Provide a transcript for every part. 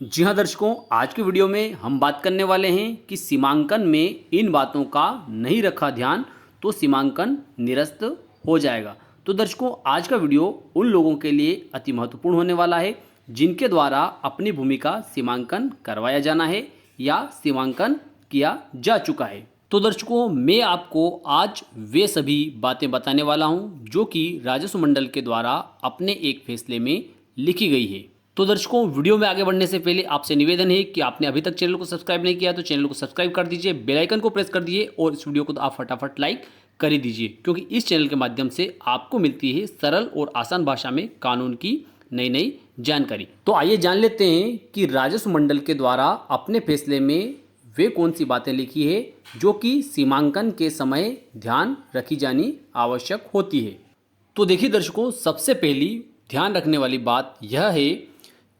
जी हाँ दर्शकों, आज की वीडियो में हम बात करने वाले हैं कि सीमांकन में इन बातों का नहीं रखा ध्यान तो सीमांकन निरस्त हो जाएगा। तो दर्शकों, आज का वीडियो उन लोगों के लिए अति महत्वपूर्ण होने वाला है जिनके द्वारा अपनी भूमि का सीमांकन करवाया जाना है या सीमांकन किया जा चुका है। तो दर्शकों, मैं आपको आज वे सभी बातें बताने वाला हूँ जो कि राजस्व मंडल के द्वारा अपने एक फैसले में लिखी गई है। तो दर्शकों, वीडियो में आगे बढ़ने से पहले आपसे निवेदन है कि आपने अभी तक चैनल को सब्सक्राइब नहीं किया तो चैनल को सब्सक्राइब कर दीजिए, बेल आइकन को प्रेस कर दीजिए और इस वीडियो को तो आप फटाफट लाइक कर ही दीजिए, क्योंकि इस चैनल के माध्यम से आपको मिलती है सरल और आसान भाषा में कानून की नई नई जानकारी। तो आइए जान लेते हैं कि राजस्व मंडल के द्वारा अपने फैसले में वे कौन सी बातें लिखी है जो कि सीमांकन के समय ध्यान रखी जानी आवश्यक होती है। तो देखिए दर्शकों, सबसे पहली ध्यान रखने वाली बात यह है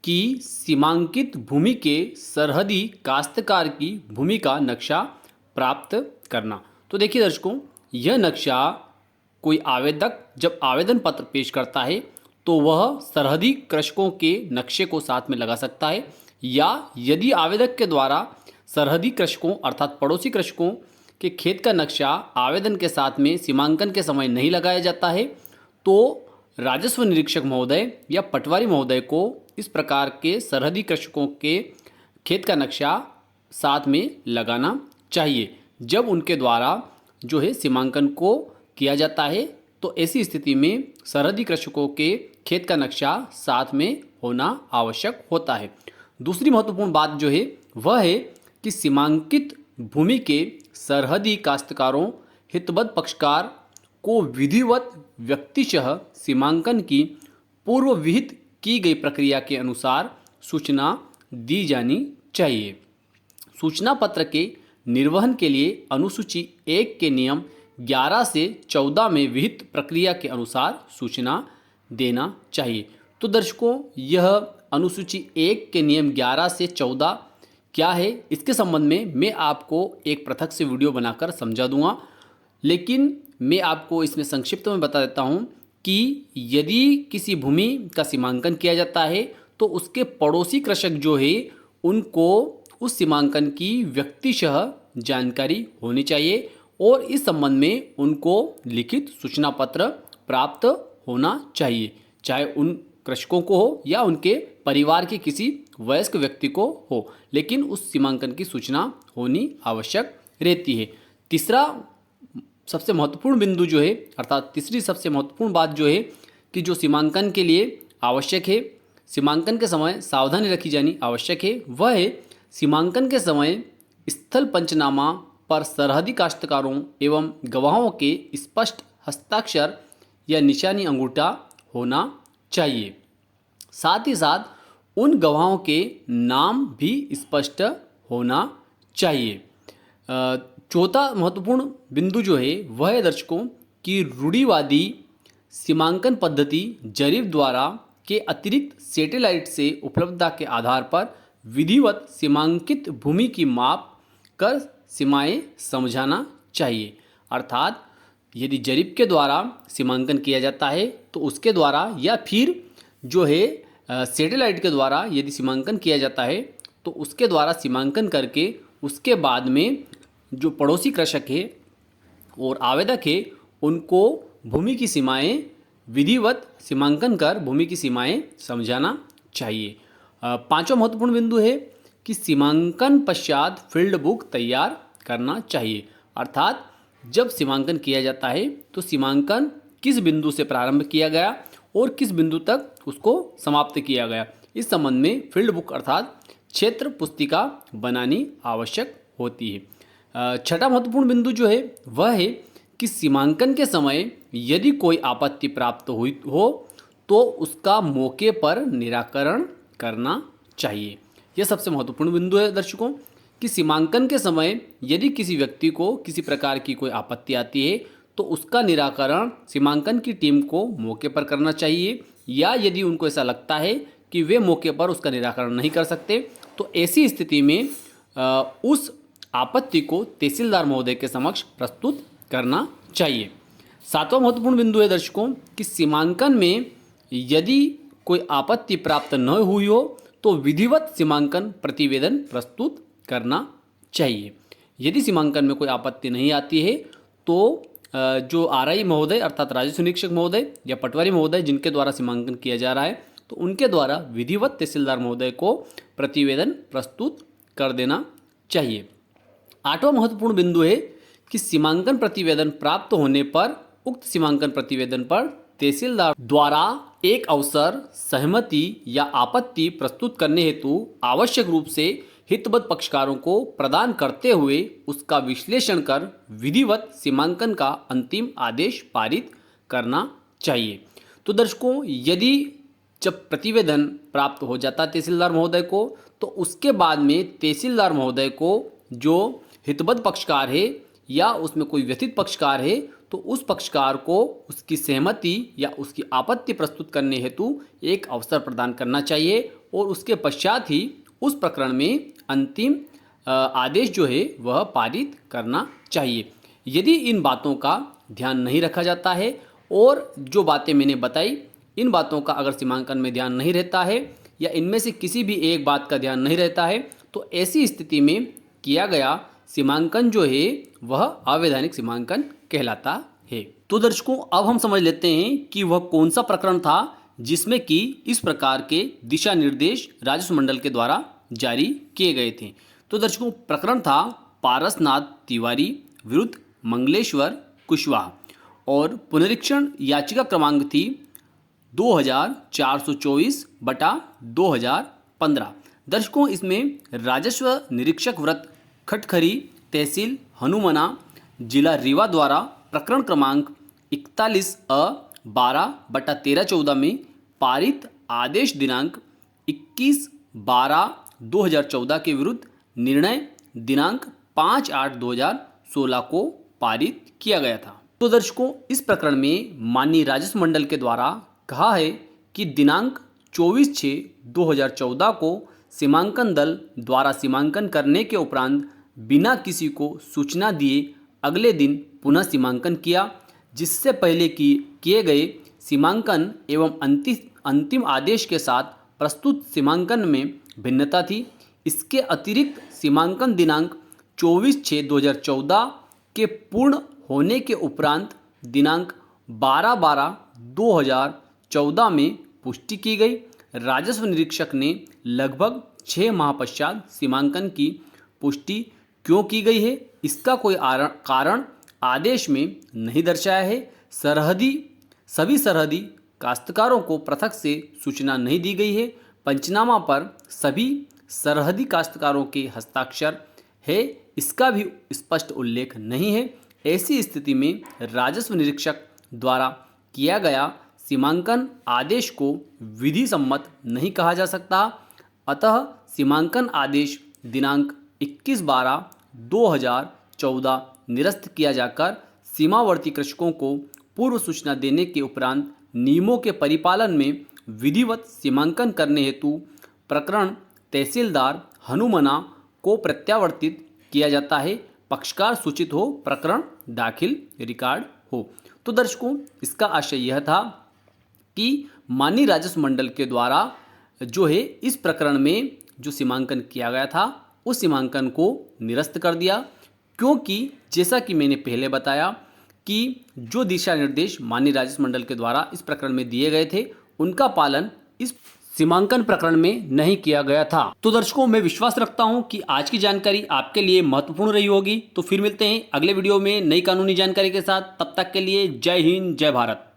कि सीमांकित भूमि के सरहदी काश्तकार की भूमि का नक्शा प्राप्त करना। तो देखिए दर्शकों, यह नक्शा कोई आवेदक जब आवेदन पत्र पेश करता है तो वह सरहदी कृषकों के नक्शे को साथ में लगा सकता है, या यदि आवेदक के द्वारा सरहदी कृषकों अर्थात पड़ोसी कृषकों के खेत का नक्शा आवेदन के साथ में सीमांकन के समय नहीं लगाया जाता है तो राजस्व निरीक्षक महोदय या पटवारी महोदय को इस प्रकार के सरहदी कृषकों के खेत का नक्शा साथ में लगाना चाहिए जब उनके द्वारा जो है सीमांकन को किया जाता है। तो ऐसी स्थिति में सरहदी कृषकों के खेत का नक्शा साथ में होना आवश्यक होता है। दूसरी महत्वपूर्ण बात जो है वह है कि सीमांकित भूमि के सरहदी काश्तकारों हितबद्ध पक्षकार को विधिवत व्यक्तिशः सीमांकन की पूर्व विहित की गई प्रक्रिया के अनुसार सूचना दी जानी चाहिए। सूचना पत्र के निर्वहन के लिए अनुसूची 1 के नियम 11 से 14 में विहित प्रक्रिया के अनुसार सूचना देना चाहिए। तो दर्शकों, यह अनुसूची 1 के नियम 11 से 14 क्या है, इसके संबंध में मैं आपको एक पृथक से वीडियो बनाकर समझा दूंगा, लेकिन मैं आपको इसमें संक्षिप्त में बता देता हूं कि यदि किसी भूमि का सीमांकन किया जाता है तो उसके पड़ोसी कृषक जो है उनको उस सीमांकन की व्यक्तिशः जानकारी होनी चाहिए और इस संबंध में उनको लिखित सूचना पत्र प्राप्त होना चाहिए, चाहे उन कृषकों को हो या उनके परिवार के किसी वयस्क व्यक्ति को हो, लेकिन उस सीमांकन की सूचना होनी आवश्यक रहती है। तीसरा सबसे महत्वपूर्ण बिंदु जो है अर्थात तीसरी सबसे महत्वपूर्ण बात जो है कि जो सीमांकन के लिए आवश्यक है, सीमांकन के समय सावधानी रखी जानी आवश्यक है, वह है सीमांकन के समय स्थल पंचनामा पर सरहदी काश्तकारों एवं गवाहों के स्पष्ट हस्ताक्षर या निशानी अंगूठा होना चाहिए। साथ ही साथ उन गवाहों के नाम भी स्पष्ट होना चाहिए। चौथा महत्वपूर्ण बिंदु जो है वह है दर्शकों कि रूढ़िवादी सीमांकन पद्धति जरीब द्वारा के अतिरिक्त सैटेलाइट से उपलब्धता के आधार पर विधिवत सीमांकित भूमि की माप कर सीमाएं समझाना चाहिए। अर्थात यदि जरीब के द्वारा सीमांकन किया जाता है तो उसके द्वारा या फिर जो है सैटेलाइट के द्वारा यदि सीमांकन किया जाता है तो उसके द्वारा सीमांकन करके उसके बाद में जो पड़ोसी कृषक है और आवेदक है उनको भूमि की सीमाएं विधिवत सीमांकन कर भूमि की सीमाएं समझाना चाहिए। पांचवा महत्वपूर्ण बिंदु है कि सीमांकन पश्चात फील्ड बुक तैयार करना चाहिए। अर्थात जब सीमांकन किया जाता है तो सीमांकन किस बिंदु से प्रारंभ किया गया और किस बिंदु तक उसको समाप्त किया गया, इस संबंध में फील्ड बुक अर्थात क्षेत्र पुस्तिका बनानी आवश्यक होती है। छठा महत्वपूर्ण बिंदु जो है वह है कि सीमांकन के समय यदि कोई आपत्ति प्राप्त हुई हो तो उसका मौके पर निराकरण करना चाहिए। यह सबसे महत्वपूर्ण बिंदु है दर्शकों कि सीमांकन के समय यदि किसी व्यक्ति को किसी प्रकार की कोई आपत्ति आती है तो उसका निराकरण सीमांकन की टीम को मौके पर करना चाहिए, या यदि उनको ऐसा लगता है कि वे मौके पर उसका निराकरण नहीं कर सकते तो ऐसी स्थिति में उस आपत्ति को तहसीलदार महोदय के समक्ष प्रस्तुत करना चाहिए। सातवां महत्वपूर्ण बिंदु है दर्शकों कि सीमांकन में यदि कोई आपत्ति प्राप्त न हुई हो तो विधिवत सीमांकन प्रतिवेदन प्रस्तुत करना चाहिए। यदि सीमांकन में कोई आपत्ति नहीं आती है तो जो आरआई महोदय अर्थात राजस्व निरीक्षक महोदय या पटवारी महोदय जिनके द्वारा सीमांकन किया जा रहा है तो उनके द्वारा विधिवत तहसीलदार महोदय को प्रतिवेदन प्रस्तुत कर देना चाहिए। 8वां महत्वपूर्ण बिंदु है कि सीमांकन प्रतिवेदन प्राप्त होने पर उक्त सीमांकन प्रतिवेदन पर तहसीलदार द्वारा एक अवसर, सहमति या आपत्ति प्रस्तुत करने हेतु आवश्यक रूप से हितबद्ध पक्षकारों को प्रदान करते हुए उसका विश्लेषण कर विधिवत सीमांकन का अंतिम आदेश पारित करना चाहिए। तो दर्शकों, यदि जब प्रतिवेदन प्राप्त हो जाता तहसीलदार महोदय को तो उसके बाद में तहसीलदार महोदय को जो हितबद्ध पक्षकार है या उसमें कोई व्यथित पक्षकार है तो उस पक्षकार को उसकी सहमति या उसकी आपत्ति प्रस्तुत करने हेतु एक अवसर प्रदान करना चाहिए और उसके पश्चात ही उस प्रकरण में अंतिम आदेश जो है वह पारित करना चाहिए। यदि इन बातों का ध्यान नहीं रखा जाता है और जो बातें मैंने बताई इन बातों का अगर सीमांकन में ध्यान नहीं रहता है या इनमें से किसी भी एक बात का ध्यान नहीं रहता है तो ऐसी स्थिति में किया गया सीमांकन जो है वह अवैधानिक सीमांकन कहलाता है। तो दर्शकों, अब हम समझ लेते हैं कि वह कौन सा प्रकरण था जिसमें कि इस प्रकार के दिशा निर्देश राजस्व मंडल के द्वारा जारी किए गए थे। तो दर्शकों, प्रकरण था पारसनाथ तिवारी विरुद्ध मंगलेश्वर कुशवाहा और पुनरीक्षण याचिका क्रमांक थी 2424/2015। दर्शकों, इसमें राजस्व निरीक्षक व्रत खटखरी तहसील हनुमना जिला रीवा द्वारा प्रकरण क्रमांक 41/12/1314 में पारित आदेश दिनांक 21/12/2014 के विरुद्ध निर्णय दिनांक 5/8/2016 को पारित किया गया था। तो दर्शकों, इस प्रकरण में माननीय राजस्व मंडल के द्वारा कहा है कि दिनांक 24/6/2014 को सीमांकन दल द्वारा सीमांकन करने के उपरांत बिना किसी को सूचना दिए अगले दिन पुनः सीमांकन किया, जिससे पहले किए गए सीमांकन एवं अंतिम आदेश के साथ प्रस्तुत सीमांकन में भिन्नता थी। इसके अतिरिक्त सीमांकन दिनांक 24/6/2014 के पूर्ण होने के उपरांत दिनांक 12/12/2014 में पुष्टि की गई। राजस्व निरीक्षक ने लगभग 6 माह पश्चात सीमांकन की पुष्टि क्यों की गई है इसका कोई कारण आदेश में नहीं दर्शाया है। सभी सरहदी काश्तकारों को पृथक से सूचना नहीं दी गई है। पंचनामा पर सभी सरहदी काश्तकारों के हस्ताक्षर है, इसका भी स्पष्ट उल्लेख नहीं है। ऐसी स्थिति में राजस्व निरीक्षक द्वारा किया गया सीमांकन आदेश को विधि सम्मत नहीं कहा जा सकता। अतः सीमांकन आदेश दिनांक 21/12/2014 निरस्त किया जाकर सीमावर्ती कृषकों को पूर्व सूचना देने के उपरांत नियमों के परिपालन में विधिवत सीमांकन करने हेतु प्रकरण तहसीलदार हनुमना को प्रत्यावर्तित किया जाता है। पक्षकार सूचित हो, प्रकरण दाखिल रिकॉर्ड हो। तो दर्शकों, इसका आशय यह था कि माननीय राजस्व मंडल के द्वारा जो है इस प्रकरण में जो सीमांकन किया गया था उस सीमांकन को निरस्त कर दिया, क्योंकि जैसा कि मैंने पहले बताया कि जो दिशा निर्देश माननीय राजस्व मंडल के द्वारा इस प्रकरण में दिए गए थे उनका पालन इस सीमांकन प्रकरण में नहीं किया गया था। तो दर्शकों, मैं विश्वास रखता हूं कि आज की जानकारी आपके लिए महत्वपूर्ण रही होगी। तो फिर मिलते हैं अगले वीडियो में नई कानूनी जानकारी के साथ। तब तक के लिए जय हिंद, जय भारत।